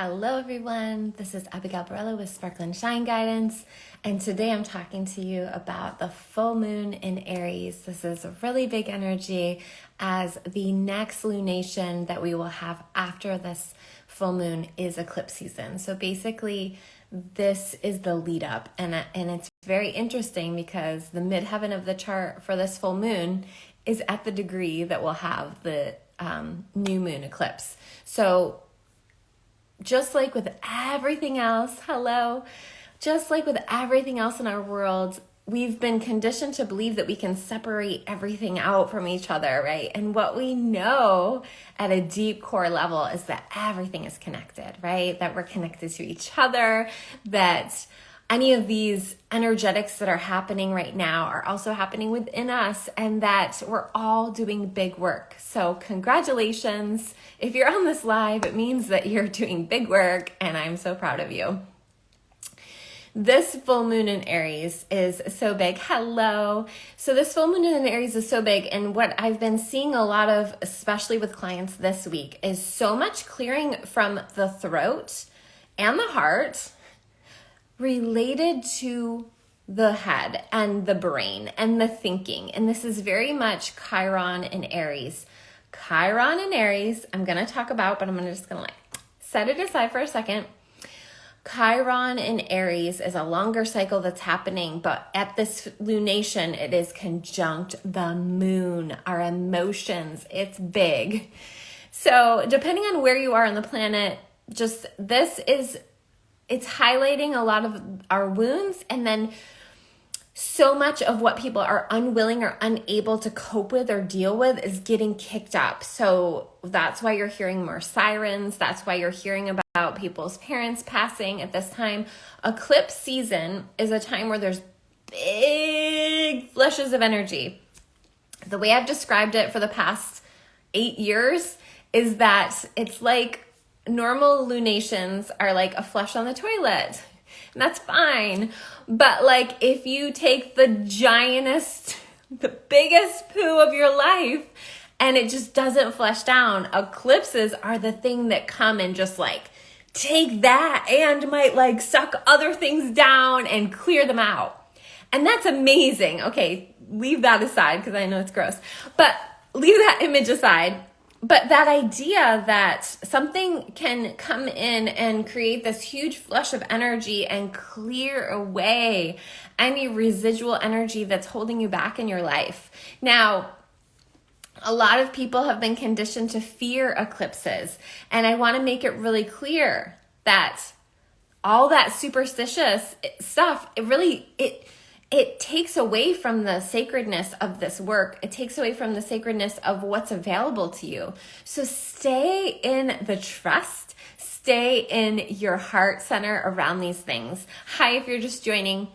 Hello everyone, this is Abigail Borello with Sparkle and Shine Guidance, and today I'm talking to you about the full moon in Aries. This is a really big energy as the next lunation that we will have after this full moon is eclipse season. So basically this is the lead up, and it's very interesting because the midheaven of the chart for this full moon is at the degree that we'll have the new moon eclipse. So just like with everything else, just like with everything else in our world, we've been conditioned to believe that we can separate everything out from each other, right? And what we know at a deep core level is that everything is connected, right? That we're connected to each other, that any of these energetics that are happening right now are also happening within us, and that we're all doing big work. So congratulations. If you're on this live, it means that you're doing big work, and I'm so proud of you. This full moon in Aries is so big. Hello. So this full moon in Aries is so big, and what I've been seeing a lot of, especially with clients this week, is so much clearing from the throat and the heart related to the head and the brain and the thinking. And this is very much Chiron and Aries. Chiron and Aries, I'm going to talk about, but I'm just going to set it aside for a second. Chiron and Aries is a longer cycle that's happening, but at this lunation, it is conjunct the moon, our emotions. It's big. So depending on where you are on the planet, it's highlighting a lot of our wounds, and then so much of what people are unwilling or unable to cope with or deal with is getting kicked up. So that's why you're hearing more sirens. That's why you're hearing about people's parents passing at this time. Eclipse season is a time where there's big flushes of energy. The way I've described it for the past 8 years is that it's like normal lunations are like a flush on the toilet, and that's fine. But like if you take the biggest poo of your life and it just doesn't flush down, eclipses are the thing that come and just like take that and might like suck other things down and clear them out. And that's amazing. Okay, leave that aside because I know it's gross, but leave that image aside. But that idea that something can come in and create this huge flush of energy and clear away any residual energy that's holding you back in your life. Now, a lot of people have been conditioned to fear eclipses, and I want to make it really clear that all that superstitious stuff, it takes away from the sacredness of this work. It takes away from the sacredness of what's available to you. So stay in the trust, stay in your heart center around these things. Hi, if you're just joining.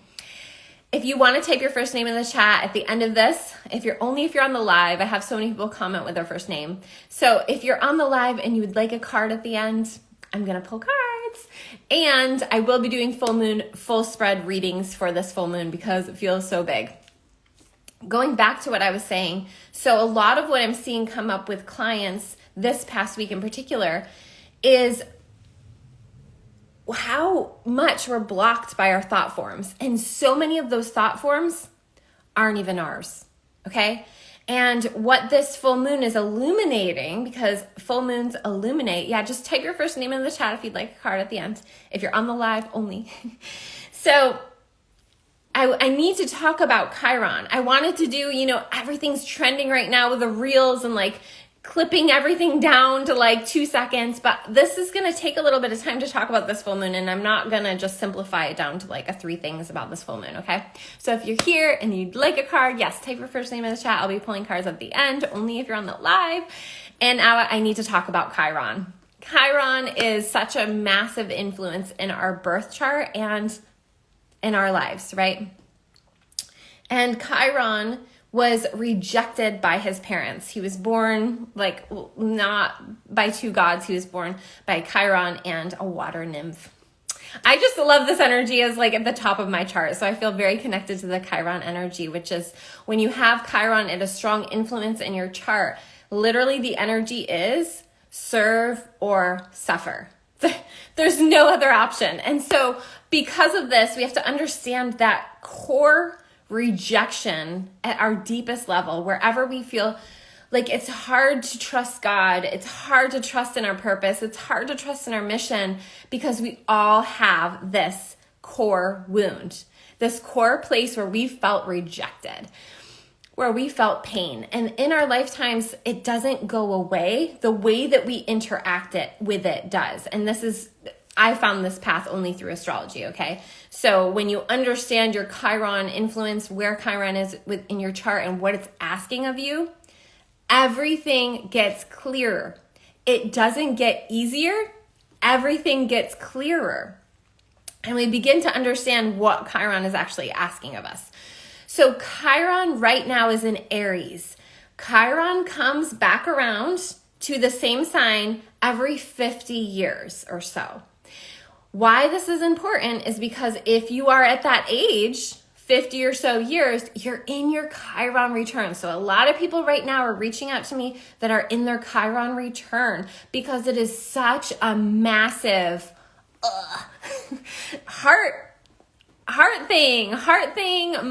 If you want to type your first name in the chat at the end of this, if you're on the live, I have so many people comment with their first name. So if you're on the live and you would like a card at the end, I'm going to pull cards. And I will be doing full moon, full spread readings for this full moon because it feels so big. Going back to what I was saying, so a lot of what I'm seeing come up with clients this past week in particular is how much we're blocked by our thought forms. And so many of those thought forms aren't even ours, okay? And what this full moon is illuminating, because full moons illuminate, just type your first name in the chat if you'd like a card at the end, if you're on the live only. So I need to talk about Chiron. I wanted to do, everything's trending right now with the reels and like clipping everything down to like 2 seconds, but this is going to take a little bit of time to talk about this full moon, and I'm not going to just simplify it down to like 3 things about this full moon, okay? So if you're here and you'd like a card, yes, type your first name in the chat. I'll be pulling cards at the end, only if you're on the live. And now I need to talk about Chiron. Chiron is such a massive influence in our birth chart and in our lives, right? And Chiron was rejected by his parents. He was born not by 2 gods. He was born by Chiron and a water nymph. I just love this energy as like at the top of my chart. So I feel very connected to the Chiron energy, which is when you have Chiron at a strong influence in your chart, literally the energy is serve or suffer. There's no other option. And so because of this, we have to understand that core rejection at our deepest level, wherever we feel like it's hard to trust God, it's hard to trust in our purpose, it's hard to trust in our mission, because we all have this core wound, this core place where we felt rejected, where we felt pain. And in our lifetimes, it doesn't go away. The way that we interact with it does. And I found this path only through astrology, okay? So when you understand your Chiron influence, where Chiron is in your chart and what it's asking of you, everything gets clearer. It doesn't get easier. Everything gets clearer. And we begin to understand what Chiron is actually asking of us. So Chiron right now is in Aries. Chiron comes back around to the same sign every 50 years or so. Why this is important is because if you are at that age, 50 or so years, you're in your Chiron return. So a lot of people right now are reaching out to me that are in their Chiron return, because it is such a massive heart thing,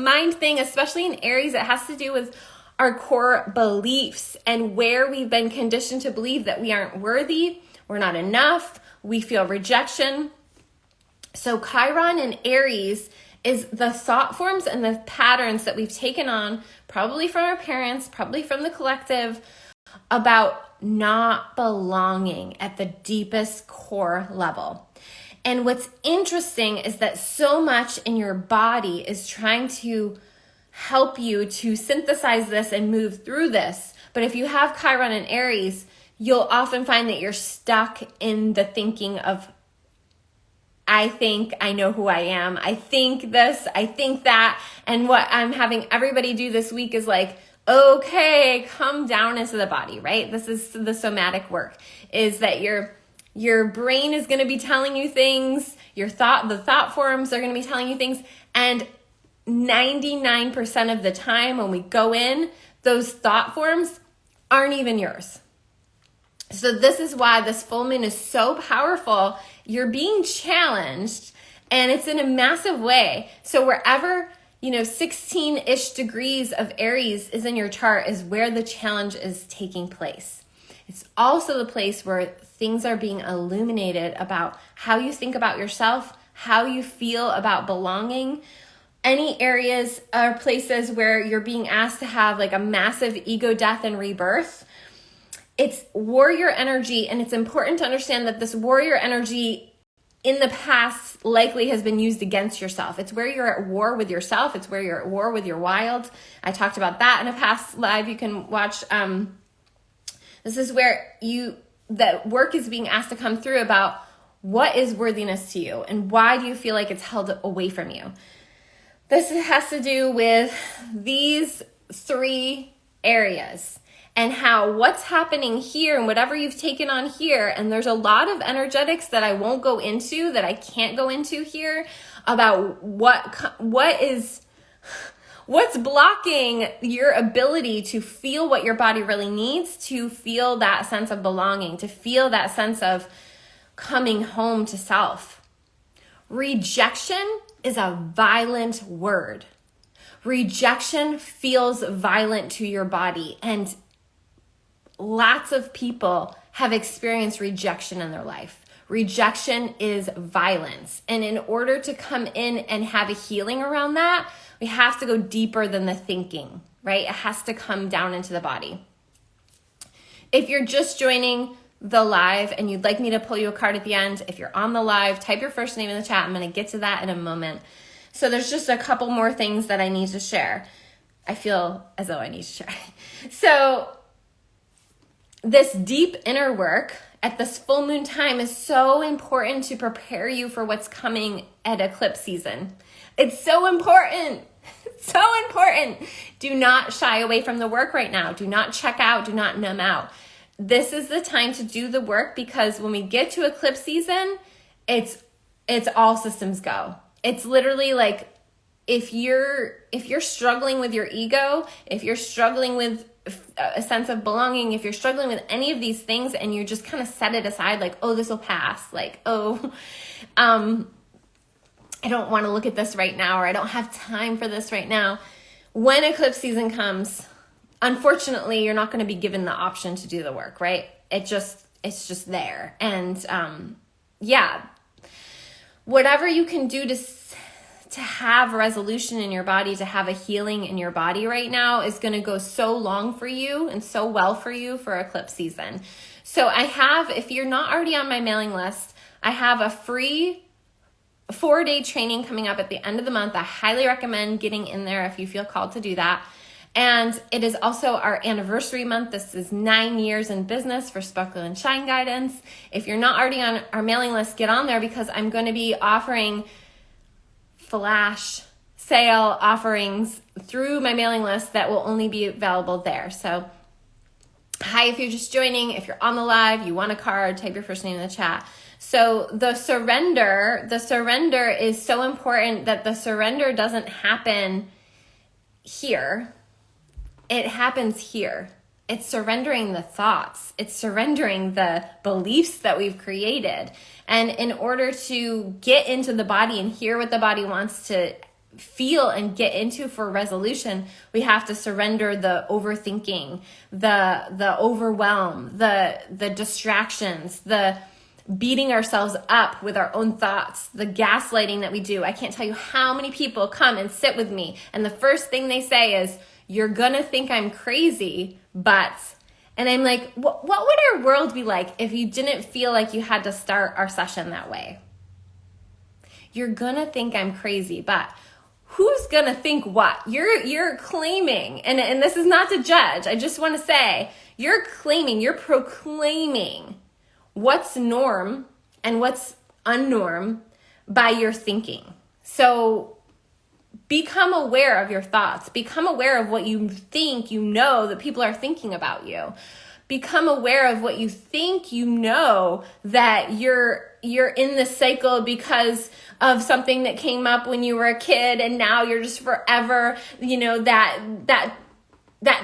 mind thing, especially in Aries. It has to do with our core beliefs and where we've been conditioned to believe that we aren't worthy, we're not enough, we feel rejection. So Chiron and Aries is the thought forms and the patterns that we've taken on, probably from our parents, probably from the collective, about not belonging at the deepest core level. And what's interesting is that so much in your body is trying to help you to synthesize this and move through this. But if you have Chiron and Aries, you'll often find that you're stuck in the thinking of, I think I know who I am. I think this, I think that. And what I'm having everybody do this week is like, okay, come down into the body, right? This is the somatic work, is that your brain is going to be telling you things, the thought forms are going to be telling you things. And 99% of the time when we go in, those thought forms aren't even yours. So this is why this full moon is so powerful. You're being challenged, and it's in a massive way. So wherever, 16-ish degrees of Aries is in your chart is where the challenge is taking place. It's also the place where things are being illuminated about how you think about yourself, how you feel about belonging. Any areas or places where you're being asked to have like a massive ego death and rebirth. It's warrior energy, and it's important to understand that this warrior energy in the past likely has been used against yourself. It's where you're at war with yourself. It's where you're at war with your wild. I talked about that in a past live you can watch. This is where that work is being asked to come through about what is worthiness to you and why do you feel like it's held away from you. This has to do with these 3 areas. And how what's happening here and whatever you've taken on here, and there's a lot of energetics that I won't go into, that I can't go into here, about what's blocking your ability to feel what your body really needs, to feel that sense of belonging, to feel that sense of coming home to self. Rejection is a violent word. Rejection feels violent to your body, and lots of people have experienced rejection in their life. Rejection is violence. And in order to come in and have a healing around that, we have to go deeper than the thinking, right? It has to come down into the body. If you're just joining the live and you'd like me to pull you a card at the end, if you're on the live, type your first name in the chat. I'm going to get to that in a moment. So there's just a couple more things that I need to share. I feel as though I need to share. So this deep inner work at this full moon time is so important to prepare you for what's coming at eclipse season. It's so important. So important. Do not shy away from the work right now. Do not check out. Do not numb out. This is the time to do the work, because when we get to eclipse season, it's all systems go. It's literally like if you're struggling with your ego, if you're struggling with a sense of belonging, if you're struggling with any of these things and you just kind of set it aside, like, oh, this will pass, like, oh, I don't want to look at this right now, or I don't have time for this right now. When eclipse season comes, unfortunately, you're not going to be given the option to do the work, right? It's just there. And yeah, whatever you can do to have resolution in your body, to have a healing in your body right now is going to go so long for you and so well for you for eclipse season. So I have, if you're not already on my mailing list, I have a free 4-day training coming up at the end of the month. I highly recommend getting in there if you feel called to do that. And it is also our anniversary month. This is 9 years in business for Sparkle and Shine Guidance. If you're not already on our mailing list, get on there, because I'm going to be offering flash sale offerings through my mailing list that will only be available there. So hi, if you're just joining, if you're on the live, you want a card, type your first name in the chat. So the surrender is so important, that the surrender doesn't happen here. It happens here. It's surrendering the thoughts. It's surrendering the beliefs that we've created. And in order to get into the body and hear what the body wants to feel and get into for resolution, we have to surrender the overthinking, the overwhelm, the distractions, the beating ourselves up with our own thoughts, the gaslighting that we do. I can't tell you how many people come and sit with me, and the first thing they say is, you're gonna think I'm crazy, but, and I'm like, what would our world be like if you didn't feel like you had to start our session that way? You're gonna think I'm crazy, but who's gonna think what? You're claiming, and this is not to judge, I just wanna say, you're proclaiming what's norm and what's unnorm by your thinking. So become aware of your thoughts. Become aware of what you think you know that people are thinking about you. Become aware of what you think you know, that you're in this cycle because of something that came up when you were a kid, and now you're just forever, that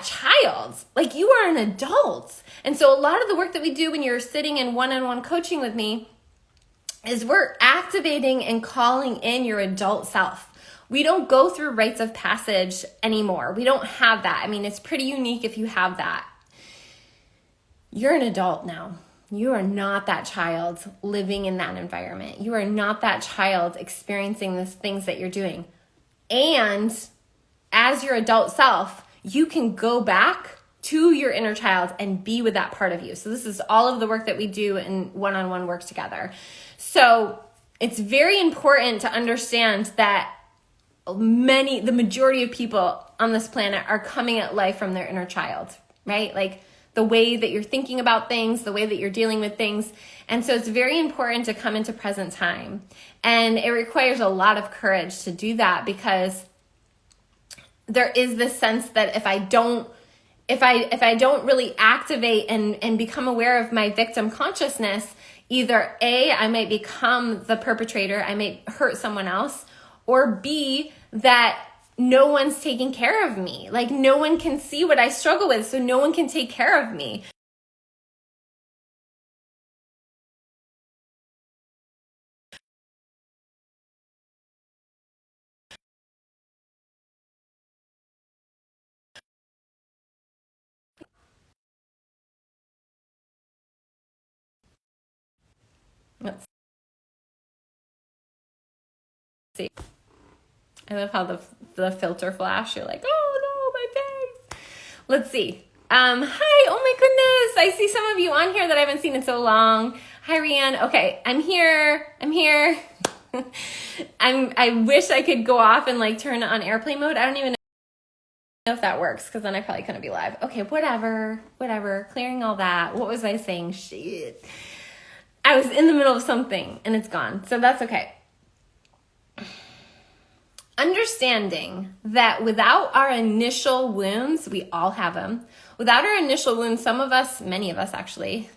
child. Like, you are an adult. And so a lot of the work that we do when you're sitting in one-on-one coaching with me is we're activating and calling in your adult self. We don't go through rites of passage anymore. We don't have that. I mean, it's pretty unique if you have that. You're an adult now. You are not that child living in that environment. You are not that child experiencing the things that you're doing. And as your adult self, you can go back to your inner child and be with that part of you. So this is all of the work that we do in one-on-one work together. So it's very important to understand that the majority of people on this planet are coming at life from their inner child, right? Like the way that you're thinking about things, the way that you're dealing with things. And so it's very important to come into present time. And it requires a lot of courage to do that, because there is this sense that if I don't really activate and become aware of my victim consciousness, either A, I might become the perpetrator, I might hurt someone else, or B, that no one's taking care of me. Like, no one can see what I struggle with, so no one can take care of me. Let's see. I love how the filter flash, you're like, oh no, my face. Let's see. Hi, oh my goodness. I see some of you on here that I haven't seen in so long. Hi, Rianne. Okay, I'm here. I wish I could go off and like turn on airplane mode. I don't even know if that works, because then I probably couldn't be live. Okay, whatever. Clearing all that. What was I saying? Shit. I was in the middle of something and it's gone. So that's okay. Understanding that without our initial wounds, we all have them. Without our initial wounds, many of us actually,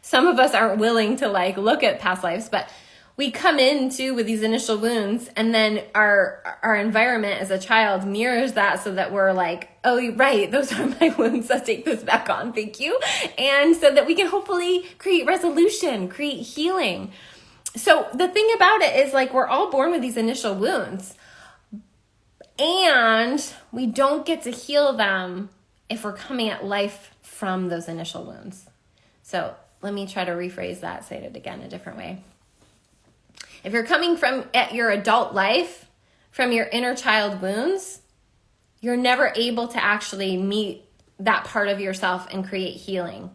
some of us aren't willing to like look at past lives, but we come into with these initial wounds, and then our environment as a child mirrors that, so that we're like, oh, right, those are my wounds. Let's take this back on. Thank you. And so that we can hopefully create resolution, create healing. So the thing about it is, like, we're all born with these initial wounds, and we don't get to heal them if we're coming at life from those initial wounds. So let me try to rephrase that, say it again a different way. If you're coming from at your adult life from your inner child wounds, you're never able to actually meet that part of yourself and create healing.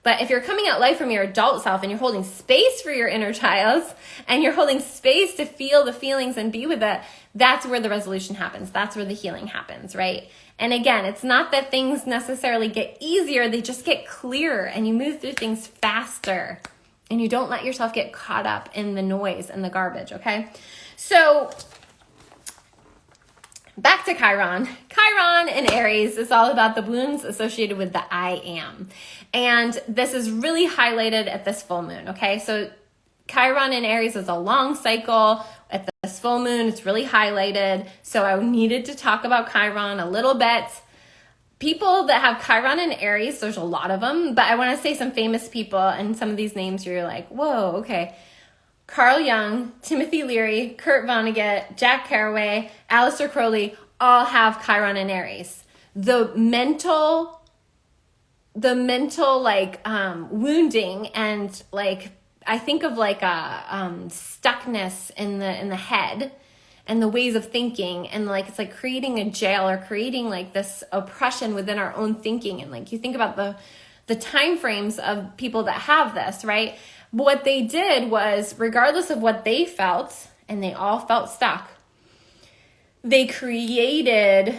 But if you're coming at life from your adult self and you're holding space for your inner child, and you're holding space to feel the feelings and be with it, that's where the resolution happens. That's where the healing happens, right? And again, it's not that things necessarily get easier, they just get clearer, and you move through things faster. And you don't let yourself get caught up in the noise and the garbage, okay? So back to Chiron. Chiron and Aries is all about the wounds associated with the I am. And this is really highlighted at this full moon, okay? So Chiron and Aries is a long cycle. At this full moon, it's really highlighted. So I needed to talk about Chiron a little bit. People that have Chiron and Aries, there's a lot of them, but I want to say some famous people, and some of these names you're like, whoa, okay. Carl Jung, Timothy Leary, Kurt Vonnegut, Jack Kerouac, Aleister Crowley all have Chiron and Aries. The mental like wounding, and like I think of like a stuckness in the head, and the ways of thinking, and like it's like creating a jail, or creating like this oppression within our own thinking. And like you think about the time frames of people that have this, right? But what they did was, regardless of what they felt, and they all felt stuck, they created,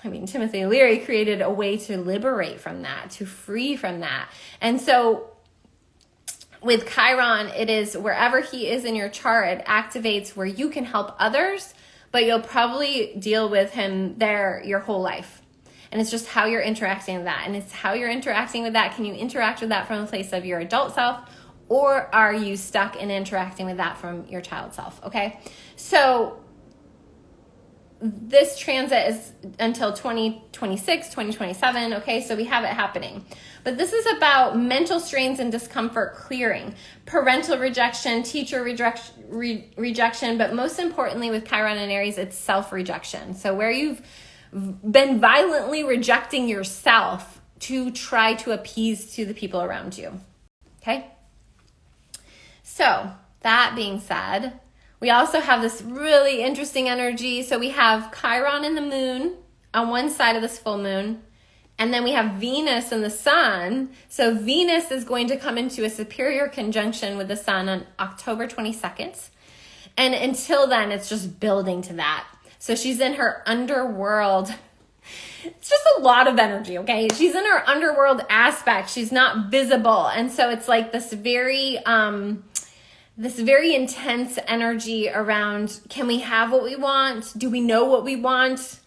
Timothy Leary created a way to liberate from that, to free from that. And so with Chiron, it is wherever he is in your chart, it activates where you can help others, but you'll probably deal with him there your whole life. And it's just how you're interacting with that. And it's how you're interacting with that. Can you interact with that from a place of your adult self, or are you stuck in interacting with that from your child self? Okay. So this transit is until 2026, 2027. Okay. So we have it happening. But this is about mental strains and discomfort clearing, parental rejection, teacher rejection, but most importantly with Chiron and Aries, it's self-rejection. So where you've been violently rejecting yourself to try to appease to the people around you. Okay? So that being said, we also have this really interesting energy. So we have Chiron and the moon on one side of this full moon, and then we have Venus and the sun. So Venus is going to come into a superior conjunction with the sun on October 22nd. And until then, it's just building to that. So she's in her underworld. It's just a lot of energy, okay? She's in her underworld aspect. She's not visible. And so it's like this very intense energy around, can we have what we want? Do we know what we want?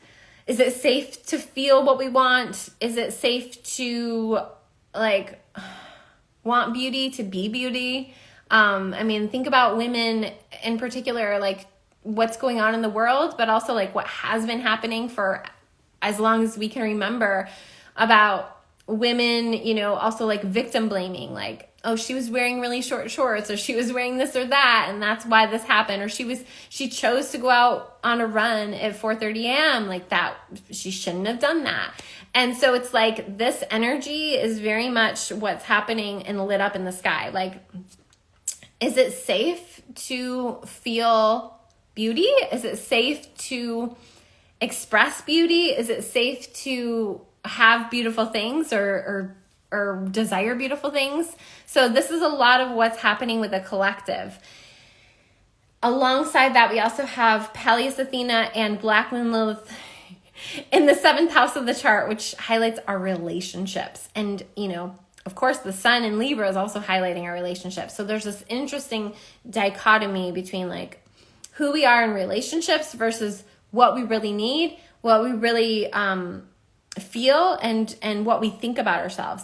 Is it safe to feel what we want? Is it safe to like want beauty, to be beauty? Think about women in particular, like what's going on in the world, but also like what has been happening for as long as we can remember, about women, also like victim blaming, like, oh, she was wearing really short shorts, or she was wearing this or that, and that's why this happened. Or she chose to go out on a run at 4:30 a.m. like that. She shouldn't have done that. And so it's like this energy is very much what's happening and lit up in the sky. Like, is it safe to feel beauty? Is it safe to express beauty? Is it safe to have beautiful things or desire beautiful things? So this is a lot of what's happening with the collective. Alongside that, we also have Peleus Athena and Black Moon Lilith in the 7th house of the chart, which highlights our relationships. And, of course, the sun in Libra is also highlighting our relationships. So there's this interesting dichotomy between like who we are in relationships versus what we really need, what we really feel, and what we think about ourselves.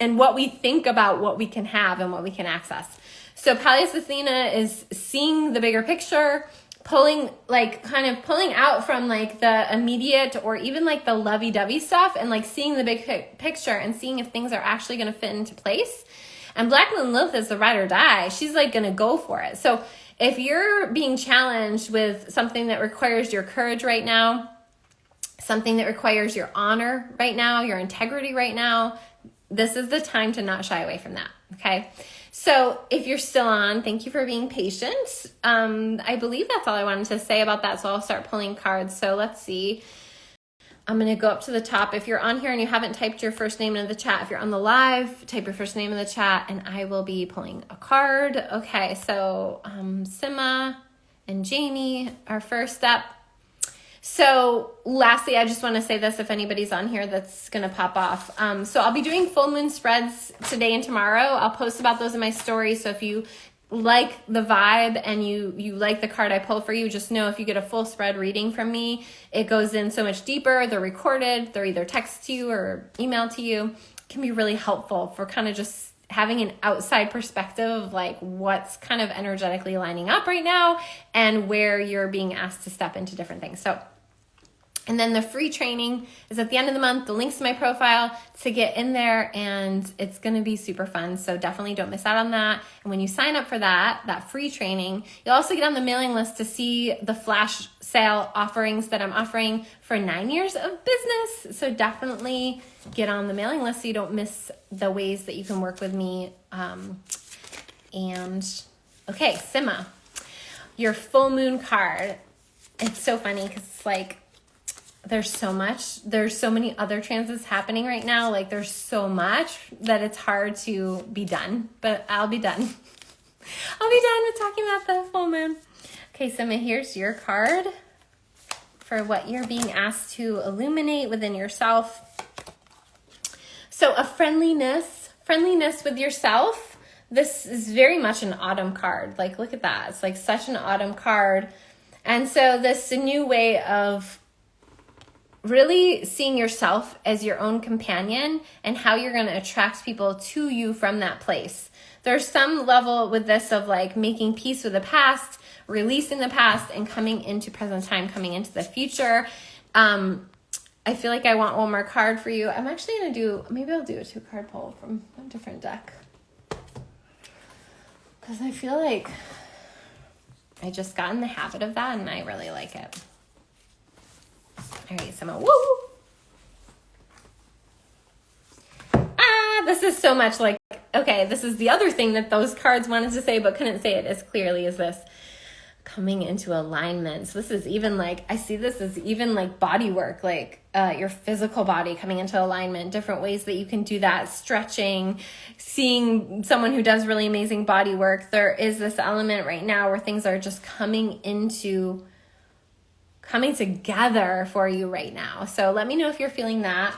And what we think about what we can have and what we can access. So Pallas Athena is seeing the bigger picture, pulling out from like the immediate or even like the lovey-dovey stuff, and like seeing the big picture and seeing if things are actually going to fit into place. And Black Moon Lilith is the ride or die. She's like going to go for it. So if you're being challenged with something that requires your courage right now, something that requires your honor right now, your integrity right now, this is the time to not shy away from that. Okay. So if you're still on, thank you for being patient. I believe that's all I wanted to say about that. So I'll start pulling cards. So let's see. I'm going to go up to the top. If you're on here and you haven't typed your first name into the chat, if you're on the live, type your first name in the chat and I will be pulling a card. Okay. So, Sima and Jamie, our first up. So lastly, I just want to say this, if anybody's on here that's going to pop off. So I'll be doing full moon spreads today and tomorrow. I'll post about those in my story. So if you like the vibe and you like the card I pull for you, just know if you get a full spread reading from me, it goes in so much deeper. They're recorded. They're either text to you or email to you. It can be really helpful for kind of just having an outside perspective of like what's kind of energetically lining up right now and where you're being asked to step into different things. So, and then the free training is at the end of the month. The link's in my profile to get in there, and it's going to be super fun. So definitely don't miss out on that. And when you sign up for that free training, you'll also get on the mailing list to see the flash sale offerings that I'm offering for 9 years of business. So definitely get on the mailing list so you don't miss the ways that you can work with me. And okay, Sima, your full moon card. It's so funny because it's like, there's so many other transits happening right now. Like there's so much that it's hard to be done, but I'll be done. I'll be done with talking about the full moon. Okay, Sima, here's your card for what you're being asked to illuminate within yourself. So a friendliness with yourself. This is very much an autumn card. Like, look at that. It's like such an autumn card. And so this is a new way of really seeing yourself as your own companion and how you're going to attract people to you from that place. There's some level with this of like making peace with the past, releasing the past, and coming into present time, coming into the future. I feel like I want one more card for you. I'm actually going to maybe I'll do a 2-card pull from a different deck, because I feel like I just got in the habit of that and I really like it. All right, Sima, woo! This is so much like, okay, this is the other thing that those cards wanted to say but couldn't say it as clearly as this. Coming into alignment. So this is even like, I see this as even like body work, like your physical body coming into alignment, different ways that you can do that, stretching, seeing someone who does really amazing body work. There is this element right now where things are just coming together for you right now. So let me know if you're feeling that.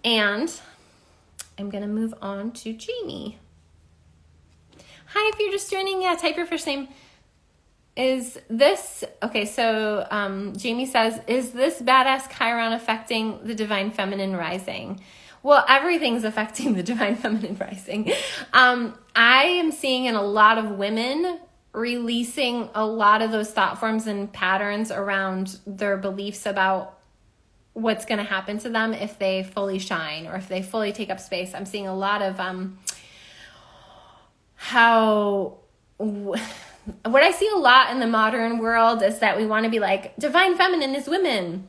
And I'm going to move on to Jamie. Hi, if you're just joining, type your first name. Is this, okay, so Jamie says, is this badass Chiron affecting the divine feminine rising? Well, everything's affecting the divine feminine rising. I am seeing in a lot of women releasing a lot of those thought forms and patterns around their beliefs about what's going to happen to them if they fully shine or if they fully take up space. I'm seeing a lot of what I see a lot in the modern world is that we want to be like, divine feminine is women,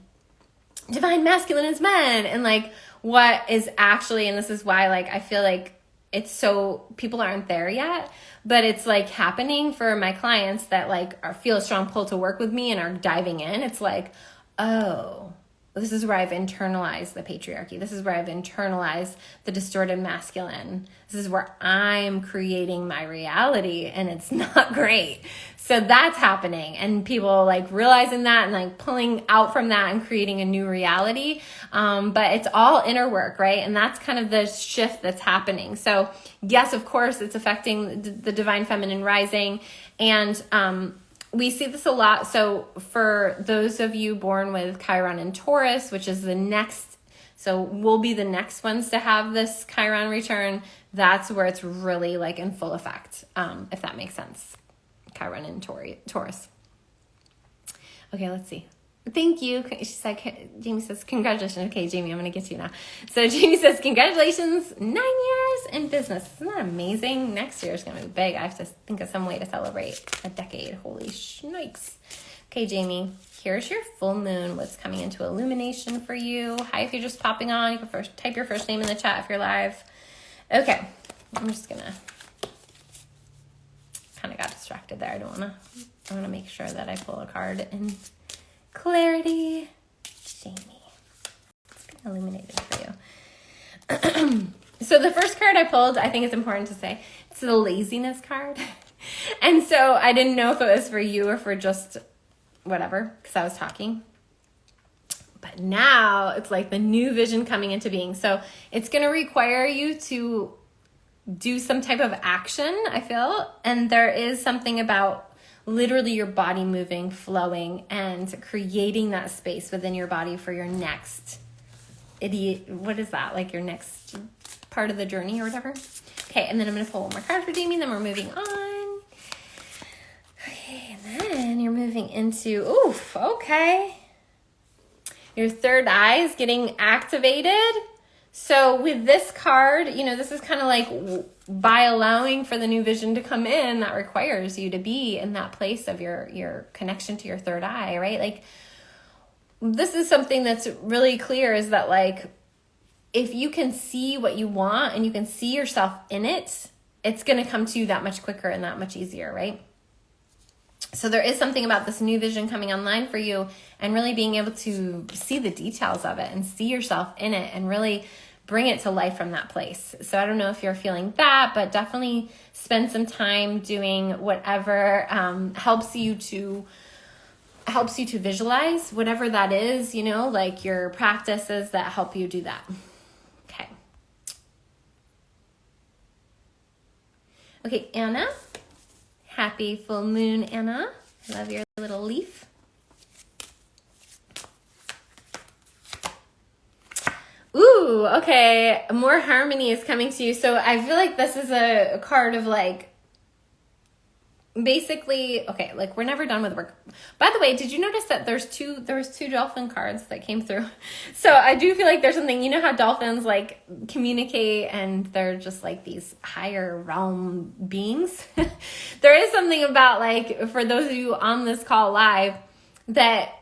divine masculine is men, and like what is actually, and this is why like I feel like it's so, people aren't there yet, but it's like happening for my clients that like feel a strong pull to work with me and are diving in. It's like, oh, this is where I've internalized the patriarchy. This is where I've internalized the distorted masculine. This is where I'm creating my reality and it's not great. So that's happening, and people like realizing that and like pulling out from that and creating a new reality. But it's all inner work, right? And that's kind of the shift that's happening. So yes, of course, it's affecting the divine feminine rising. And we see this a lot. So for those of you born with Chiron and Taurus, which is the next So we'll be the next ones to have this Chiron return. That's where it's really like in full effect, if that makes sense. Chiron and Taurus. Okay, let's see. Thank you. She's like, Jamie says, congratulations. Okay, Jamie, I'm going to get to you now. So Jamie says, congratulations, 9 years in business. Isn't that amazing? Next year is going to be big. I have to think of some way to celebrate a decade. Holy shnikes. Okay, Jamie, here's your full moon. What's coming into illumination for you? Hi, if you're just popping on, you can first type your first name in the chat if you're live. Okay, I'm just going to, kind of got distracted there. I want to make sure that I pull a card in clarity. Jamie, it's been illuminated for you. So the first card I pulled, I think it's important to say, it's the laziness card. And so I didn't know if it was for you or for just whatever, because I was talking. But now it's like the new vision coming into being. So it's going to require you to do some type of action, I feel. And there is something about literally your body moving, flowing, and creating that space within your body for your next what is that? Like your next part of the journey or whatever. Okay, and then I'm going to pull one more card for Jamie, then we're moving on. Okay, and then you're moving into, okay. Your third eye is getting activated. So with this card, this is kind of like by allowing for the new vision to come in, that requires you to be in that place of your connection to your third eye, right? Like this is something that's really clear, is that like, if you can see what you want and you can see yourself in it, it's going to come to you that much quicker and that much easier, right? So there is something about this new vision coming online for you and really being able to see the details of it and see yourself in it and really bring it to life from that place. So I don't know if you're feeling that, but definitely spend some time doing whatever helps you to visualize whatever that is, like your practices that help you do that. Okay. Okay, Anna. Happy full moon, Anna. I love your little leaf. Ooh, okay. More harmony is coming to you. So I feel like this is a card of like, basically, okay, like we're never done with work. By the way, did you notice that there was two dolphin cards that came through? So I do feel like there's something, how dolphins like communicate and they're just like these higher realm beings. There is something about like, for those of you on this call live, that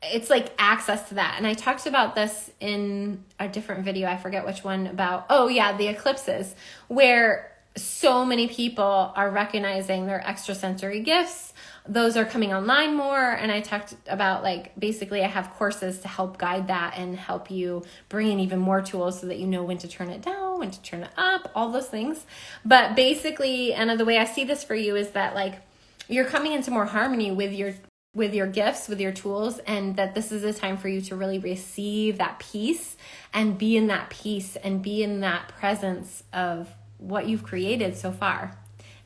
it's like access to that. And I talked about this in a different video. I forget which one, about, the eclipses, where so many people are recognizing their extrasensory gifts. Those are coming online more. And I talked about like, basically I have courses to help guide that and help you bring in even more tools so that you know when to turn it down, when to turn it up, all those things. But basically, Anna, the way I see this for you is that like, you're coming into more harmony with your gifts, with your tools, and that this is a time for you to really receive that peace and be in that peace and be in that presence of what you've created so far.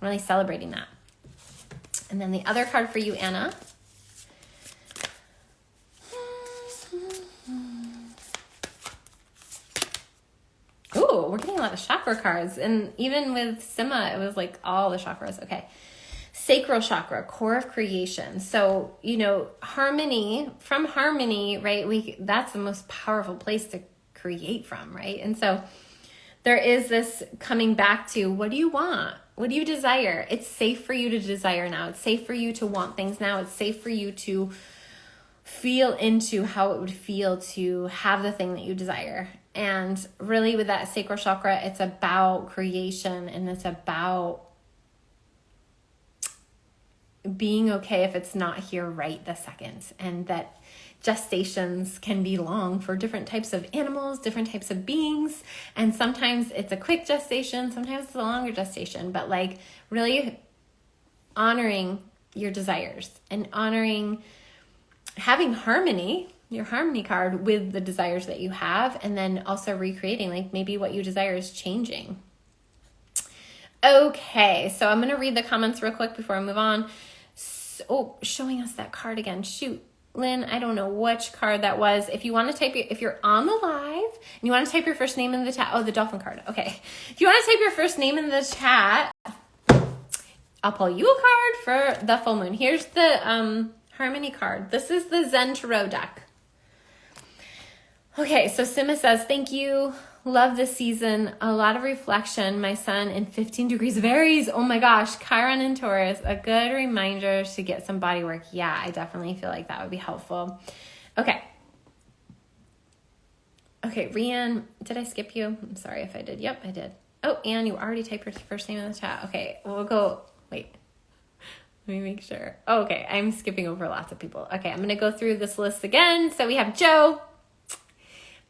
I'm really celebrating that. And then the other card for you, Anna. Ooh, we're getting a lot of chakra cards. And even with Sima, it was like all the chakras. Okay. Sacral chakra, core of creation. So, harmony, from harmony, right? That's the most powerful place to create from, right? And so there is this coming back to, what do you want? What do you desire? It's safe for you to desire now. It's safe for you to want things now. It's safe for you to feel into how it would feel to have the thing that you desire. And really with that sacral chakra, it's about creation, and it's about being okay if it's not here right this second, and that gestations can be long for different types of animals, different types of beings. And sometimes it's a quick gestation, sometimes it's a longer gestation, but like really honoring your desires and honoring having harmony, your harmony card, with the desires that you have, and then also recreating, like maybe what you desire is changing. Okay, so I'm going to read the comments real quick before I move on. Showing us that card again. Shoot. Lynn, I don't know which card that was. If you want to type, if you're on the live and you want to type your first name in the chat, oh, the dolphin card. Okay. If you want to type your first name in the chat, I'll pull you a card for the full moon. Here's the Harmony card. This is the Zen Tarot deck. Okay, so Sima says, thank you. Love this season. A lot of reflection. My sun in 15 degrees of Aries. Oh my gosh. Chiron and Taurus. A good reminder to get some body work. Yeah, I definitely feel like that would be helpful. Okay. Okay, Rian, did I skip you? I'm sorry if I did. Yep, I did. Oh, Anne, you already typed your first name in the chat. Okay, we'll go. Wait. Let me make sure. Oh, okay, I'm skipping over lots of people. Okay, I'm going to go through this list again. So we have Joe.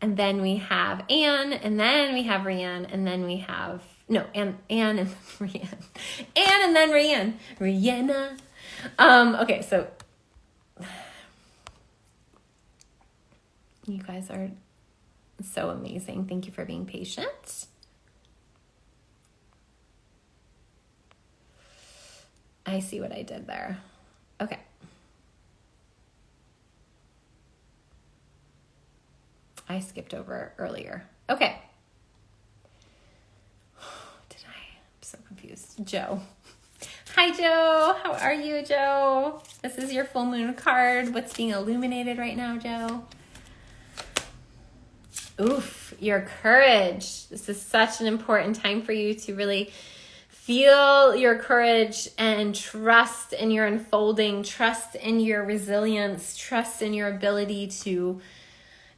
And then we have Anne, and then we have Rianne, and then we have, no, Anne and then Rianne. Anne and then Rianne. Rihanna. Okay, so you guys are so amazing. Thank you for being patient. I see what I did there. Okay. I skipped over earlier. Okay. Did I? I'm so confused. Joe. Hi, Joe. How are you, Joe? This is your full moon card. What's being illuminated right now, Joe? Oof, your courage. This is such an important time for you to really feel your courage and trust in your unfolding, trust in your resilience, trust in your ability to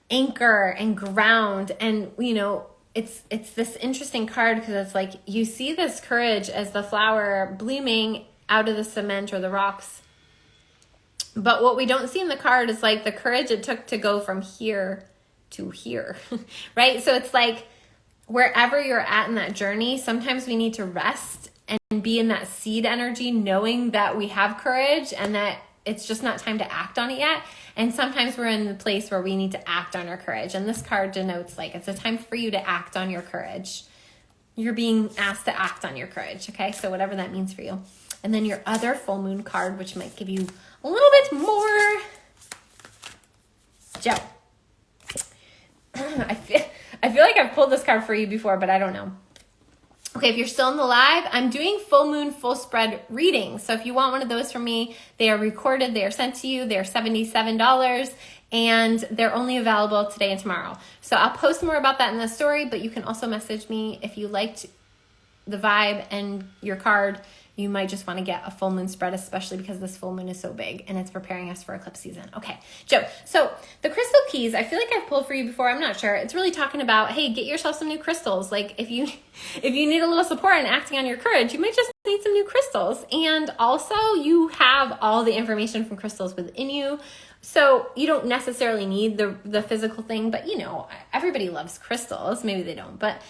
anchor and ground. And you know, it's this interesting card because it's like you see this courage as the flower blooming out of the cement or the rocks, but what we don't see in the card is like the courage it took to go from here to here. Right? So it's like wherever you're at in that journey, sometimes we need to rest and be in that seed energy, knowing that we have courage and that it's just not time to act on it yet. And sometimes we're in the place where we need to act on our courage. And this card denotes like it's a time for you to act on your courage. You're being asked to act on your courage. Okay, so whatever that means for you. And then your other full moon card, which might give you a little bit more. Joe. I feel like I've pulled this card for you before, but I don't know. Okay, if you're still in the live, I'm doing full moon, full spread readings. So if you want one of those from me, they are recorded, they are sent to you, they're $77, and they're only available today and tomorrow. So I'll post more about that in the story, but you can also message me if you liked the vibe and your card. You might just want to get a full moon spread, especially because this full moon is so big and it's preparing us for eclipse season. Okay, Joe. So the crystal keys, I feel like I've pulled for you before. I'm not sure. It's really talking about, hey, get yourself some new crystals. Like if you need a little support in acting on your courage, you might just need some new crystals. And also you have all the information from crystals within you. So you don't necessarily need the physical thing, but you know, everybody loves crystals. Maybe they don't, but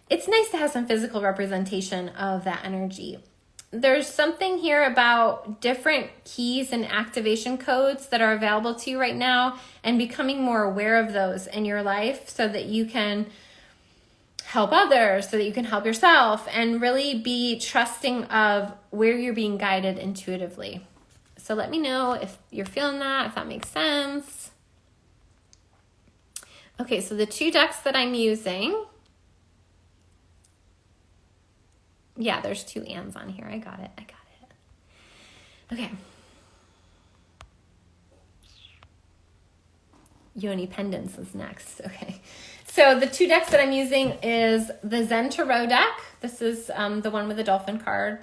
it's nice to have some physical representation of that energy. There's something here about different keys and activation codes that are available to you right now and becoming more aware of those in your life so that you can help others, so that you can help yourself and really be trusting of where you're being guided intuitively. So let me know if you're feeling that, if that makes sense. Okay, so the two decks that I'm using. Yeah, there's two ands on here. I got it. Okay. Yoni Pendants is next. Okay. So the two decks that I'm using is the Zen Tarot deck. This is the one with the dolphin card.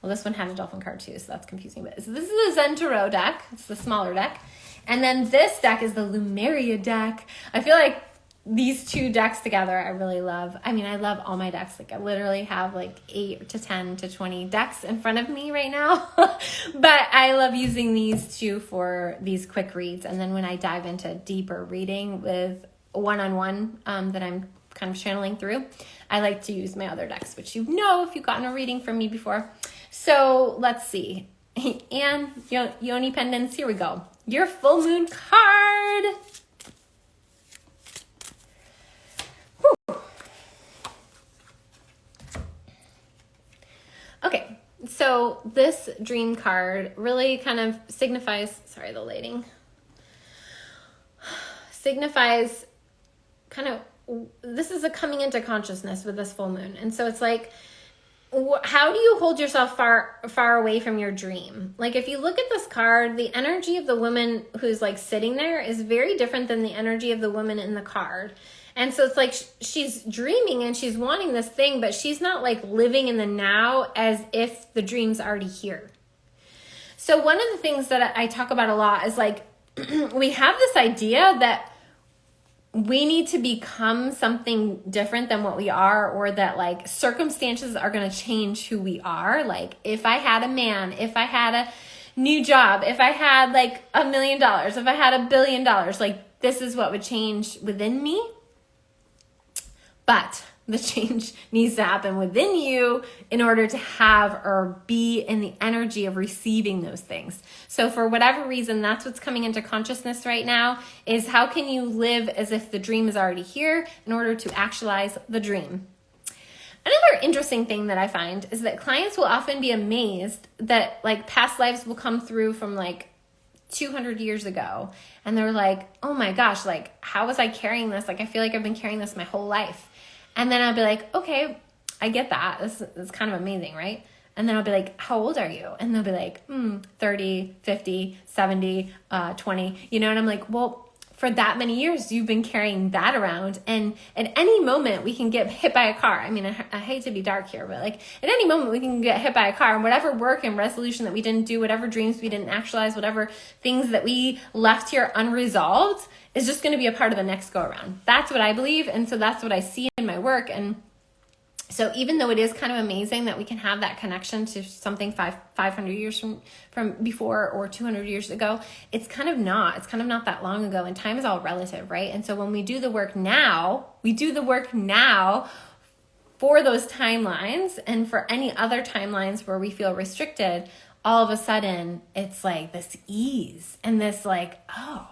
Well, this one had a dolphin card too, so that's confusing. But so this is the Zen Tarot deck. It's the smaller deck. And then this deck is the Lumeria deck. I feel like these two decks together I really love. I mean, I love all my decks. Like I literally have like 8 to 10 to 20 decks in front of me right now. But I love using these two for these quick reads. And then when I dive into deeper reading with one-on-one that I'm kind of channeling through, I like to use my other decks, which you know if you've gotten a reading from me before. So let's see. And Yoni Pendants, here we go. Your full moon card. Okay, so this dream card really kind of signifies, sorry, the lighting. signifies kind of, this is a coming into consciousness with this full moon. And so it's like, how do you hold yourself far away from your dream? Like if you look at this card, the energy of the woman who's like sitting there is very different than the energy of the woman in the card. And so it's like she's dreaming and she's wanting this thing, but she's not like living in the now as if the dream's already here. So one of the things that I talk about a lot is like, we have this idea that we need to become something different than what we are, or that like circumstances are going to change who we are. Like if I had a man, if I had a new job, if I had like $1 million, if I had $1 billion, like this is what would change within me. But the change needs to happen within you in order to have or be in the energy of receiving those things. So for whatever reason, that's what's coming into consciousness right now, is how can you live as if the dream is already here in order to actualize the dream. Another interesting thing that I find is that clients will often be amazed that like past lives will come through from like 200 years ago. And they're like, oh my gosh, like how was I carrying this? Like I feel like I've been carrying this my whole life. And then I'll be like, okay, I get that. This is kind of amazing, right? And then I'll be like, how old are you? And they'll be like, 30, 50, 70, 20, you know? And I'm like, well, for that many years, you've been carrying that around. And at any moment, we can get hit by a car. I mean, I hate to be dark here, but like at any moment, we can get hit by a car. And whatever work and resolution that we didn't do, whatever dreams we didn't actualize, whatever things that we left here unresolved is just going to be a part of the next go around. That's what I believe. And so that's what I see in my work. And so even though it is kind of amazing that we can have that connection to something 500 years from before or 200 years ago, it's kind of not that long ago, and time is all relative, right? And so when we do the work now, for those timelines, and for any other timelines where we feel restricted, all of a sudden it's like this ease and this like, oh,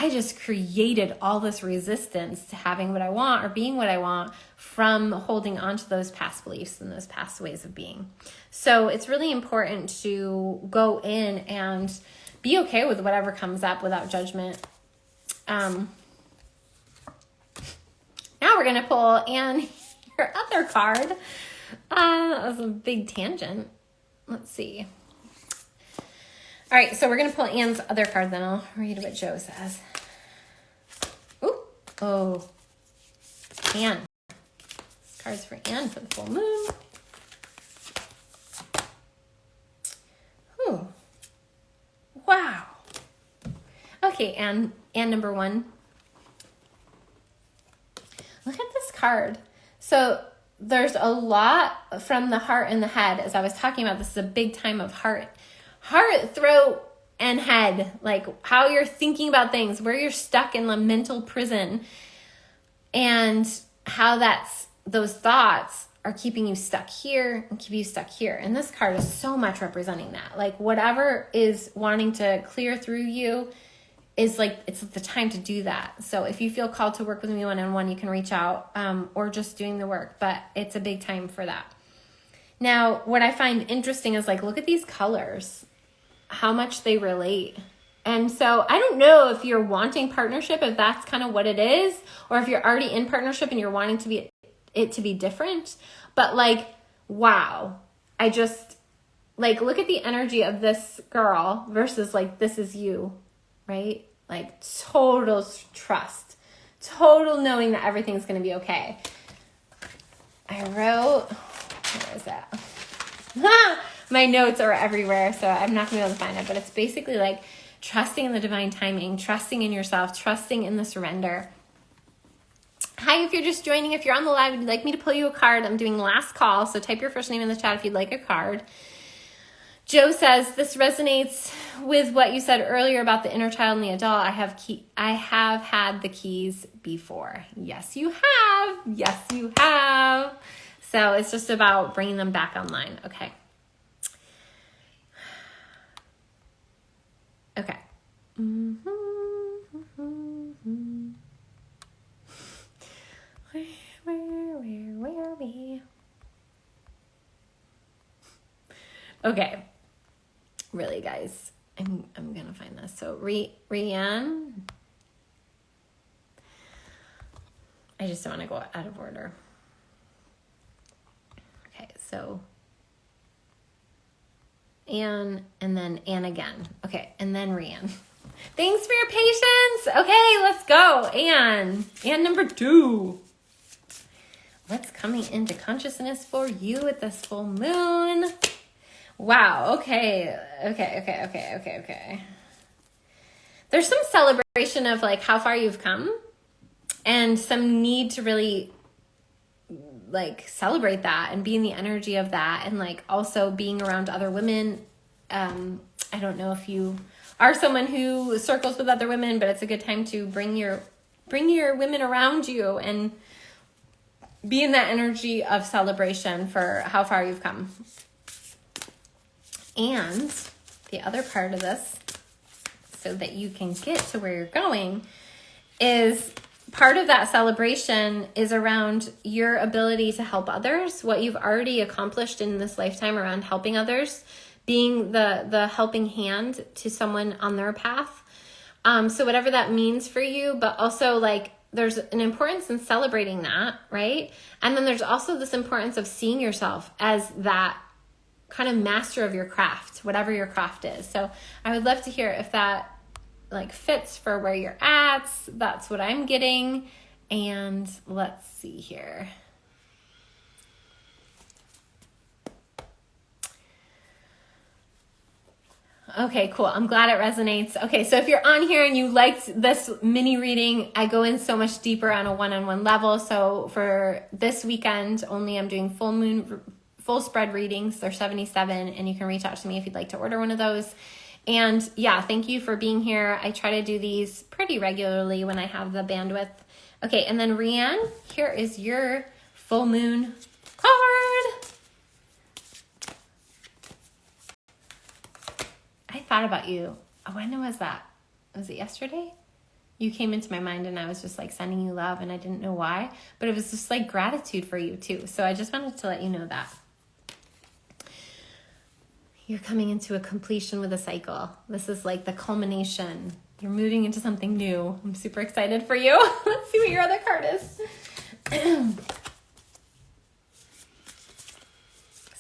I just created all this resistance to having what I want or being what I want from holding on to those past beliefs and those past ways of being. So it's really important to go in and be okay with whatever comes up without judgment. Now we're going to pull Anne, your other card. That was a big tangent. Let's see. All right, so we're going to pull Anne's other card, then I'll read what Joe says. Ooh, oh, Anne. This card's for Anne for the full moon. Ooh, wow. Okay, Anne number one. Look at this card. So there's a lot from the heart and the head. As I was talking about, this is a big time of heart, throat, and head, like how you're thinking about things, where you're stuck in the mental prison, and how those thoughts are keeping you stuck here and keep you stuck here. And this card is so much representing that. Like whatever is wanting to clear through you is like, it's the time to do that. So if you feel called to work with me one-on-one, you can reach out, or just doing the work, but it's a big time for that. Now, what I find interesting is like, look at these colors, how much they relate. And so I don't know if you're wanting partnership, if that's kind of what it is, or if you're already in partnership and you're wanting it to be different, but like, wow, I just like, look at the energy of this girl versus like, this is you, right? Like total trust, total knowing that everything's going to be okay. I wrote, where is that? My notes are everywhere, so I'm not going to be able to find it, but it's basically like trusting in the divine timing, trusting in yourself, trusting in the surrender. Hi, if you're just joining, if you're on the live and you'd like me to pull you a card, I'm doing last call, so type your first name in the chat if you'd like a card. Joe says, this resonates with what you said earlier about the inner child and the adult. I have had the keys before. Yes, you have. Yes, you have. So it's just about bringing them back online. Okay. Okay. Where are we? Okay. Really, guys, I'm gonna find this. So Rianne, I just don't want to go out of order. Okay, so Anne, and then Anne again. Okay, and then Rianne. Thanks for your patience. Okay, let's go. Anne number 2. What's coming into consciousness for you at this full moon? Wow, okay. There's some celebration of like how far you've come and some need to really like celebrate that and be in the energy of that, and like also being around other women. I don't know if you are someone who circles with other women, but it's a good time to bring your women around you and be in that energy of celebration for how far you've come. And the other part of this, so that you can get to where you're going, is part of that celebration is around your ability to help others, what you've already accomplished in this lifetime around helping others, being the helping hand to someone on their path. So whatever that means for you, but also like there's an importance in celebrating that, right? And then there's also this importance of seeing yourself as that kind of master of your craft, whatever your craft is. So I would love to hear if that like fits for where you're at. That's what I'm getting. And let's see here. Okay, cool. I'm glad it resonates. Okay, so if you're on here and you liked this mini reading, I go in so much deeper on a one-on-one level. So for this weekend only, I'm doing full spread readings. They're 77, and you can reach out to me if you'd like to order one of those. And yeah, thank you for being here. I try to do these pretty regularly when I have the bandwidth. Okay, and then Rianne, here is your full moon card. I thought about you. Oh, when was that? Was it yesterday? You came into my mind and I was just like sending you love, and I didn't know why, but it was just like gratitude for you too. So I just wanted to let you know that. You're coming into a completion with a cycle. This is like the culmination. You're moving into something new. I'm super excited for you. Let's see what your other card is.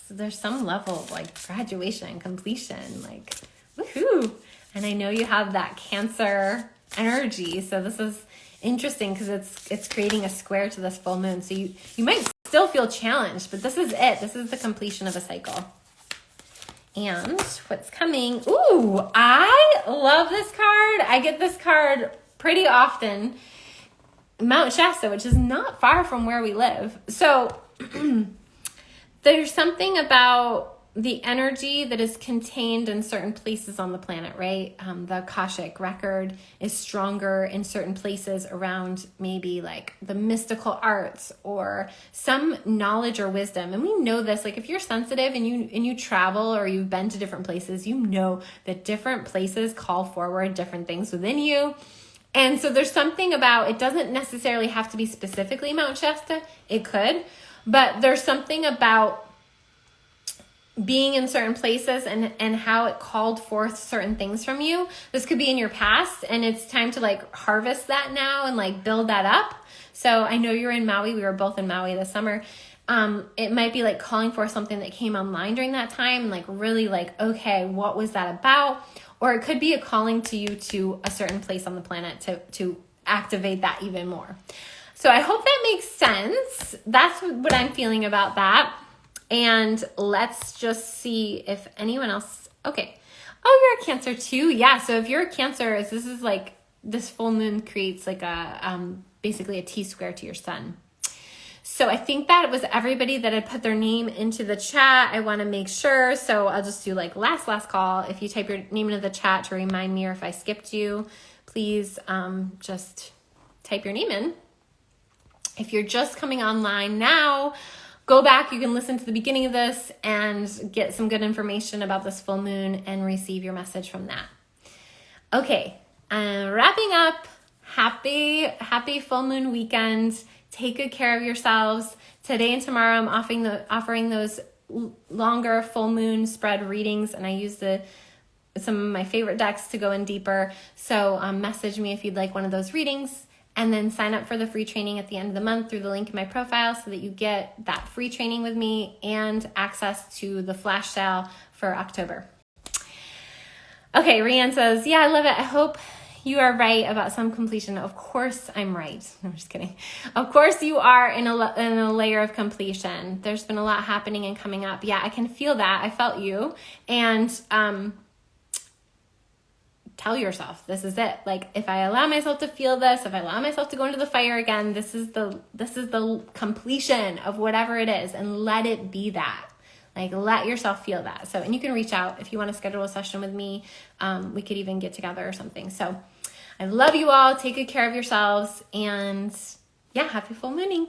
So there's some level of like graduation, completion, like woohoo. And I know you have that Cancer energy. So this is interesting because it's creating a square to this full moon. So you might still feel challenged, but this is it. This is the completion of a cycle. And what's coming? Ooh, I love this card. I get this card pretty often. Mount Shasta, which is not far from where we live. So there's something about the energy that is contained in certain places on the planet, right? The Akashic record is stronger in certain places around maybe like the mystical arts or some knowledge or wisdom. And we know this, like if you're sensitive and you travel or you've been to different places, you know that different places call forward different things within you. And so there's something about, it doesn't necessarily have to be specifically Mount Shasta. It could, but there's something about being in certain places and how it called forth certain things from you. This could be in your past, and it's time to like harvest that now and like build that up. So I know you're in Maui. We were both in Maui this summer. It might be like calling for something that came online during that time and like really like, okay, what was that about? Or it could be a calling to you to a certain place on the planet to activate that even more. So I hope that makes sense. That's what I'm feeling about that. And let's just see if anyone else, okay. Oh, you're a Cancer too? Yeah, so if you're a Cancer, this is like, this full moon creates like a, basically a T-square to your sun. So I think that was everybody that had put their name into the chat. I want to make sure, so I'll just do like last call. If you type your name into the chat to remind me, or if I skipped you, please just type your name in. If you're just coming online now, go back, you can listen to the beginning of this and get some good information about this full moon and receive your message from that. Okay, wrapping up, happy full moon weekend. Take good care of yourselves. Today and tomorrow I'm offering those longer full moon spread readings, and I use some of my favorite decks to go in deeper. So message me if you'd like one of those readings. and then sign up for the free training at the end of the month through the link in my profile so that you get that free training with me and access to the flash sale for October. Okay, Rianne says, yeah, I love it. I hope you are right about some completion. Of course I'm right. I'm just kidding. Of course you are in a layer of completion. There's been a lot happening and coming up. Yeah, I can feel that. I felt you. And tell yourself, this is it. Like, if I allow myself to feel this, if I allow myself to go into the fire again, this is the completion of whatever it is, and let it be that. Like, let yourself feel that. So, and you can reach out if you want to schedule a session with me. We could even get together or something. So I love you all. Take good care of yourselves. And yeah, happy full mooning.